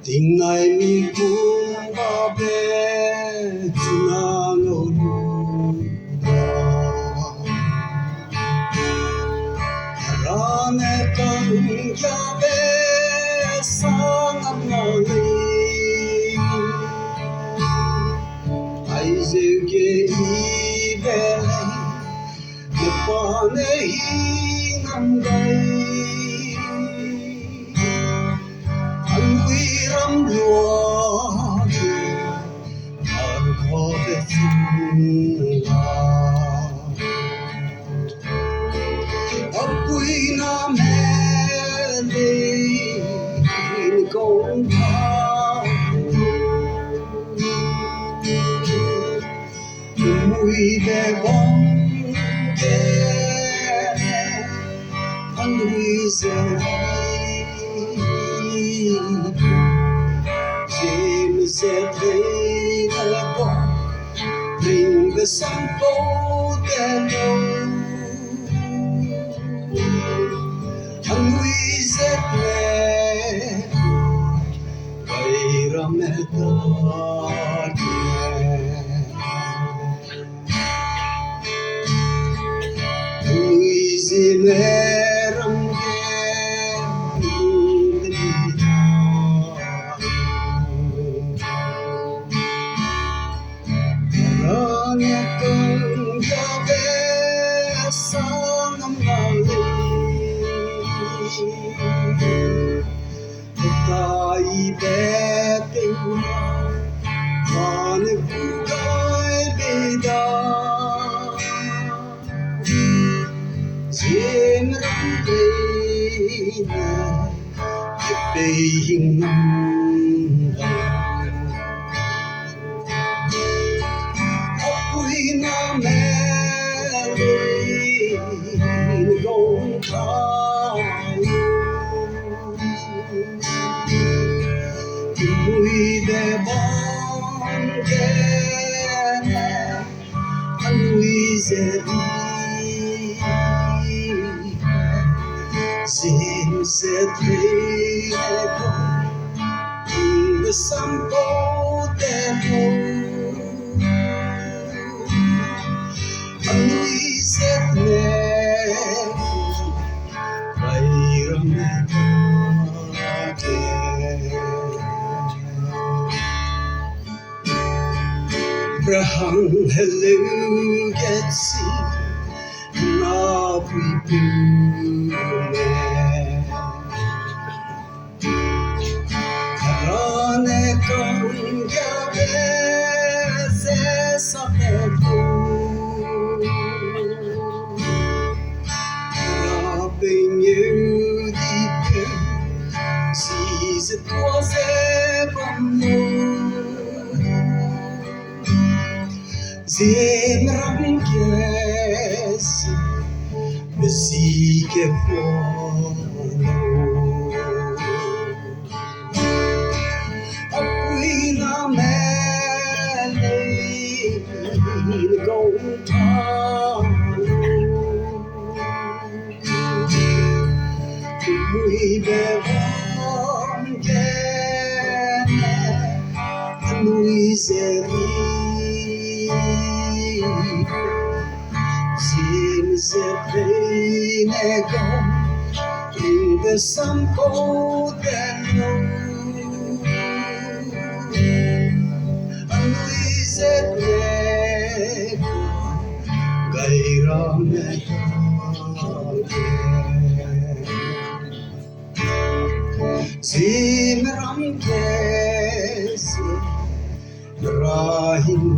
tình này mi cũng ba bé na ngô lu ra ne con ya bé sang am na li ai ze ke i bé ne pa ne hi nam dai Ram lúa thở khó để xin la ấp quy na mẹ đi công tha mùi bé bóng kê anh đuôi giờ Said they never bring the sun for their love. And we said wait a minute we said tai bé tình mà ne bukai beda jem ram be be hing nam apui na me le gong ta mùi bé bóng kê anh mùi dệt xin sẽ thấy con người xăm bố tên anh mùi dệt nè vậy rồi mẹ Abraham hello get see na prepare Karane kon gabe se sapetu Na benyu dipe si se toi se bamno Jem ram kes besi ke fono apui na mele gong ta mui be vam ke mui zeri Sim se vene con in the sun for the and we said gaira me Sim ram kes rahim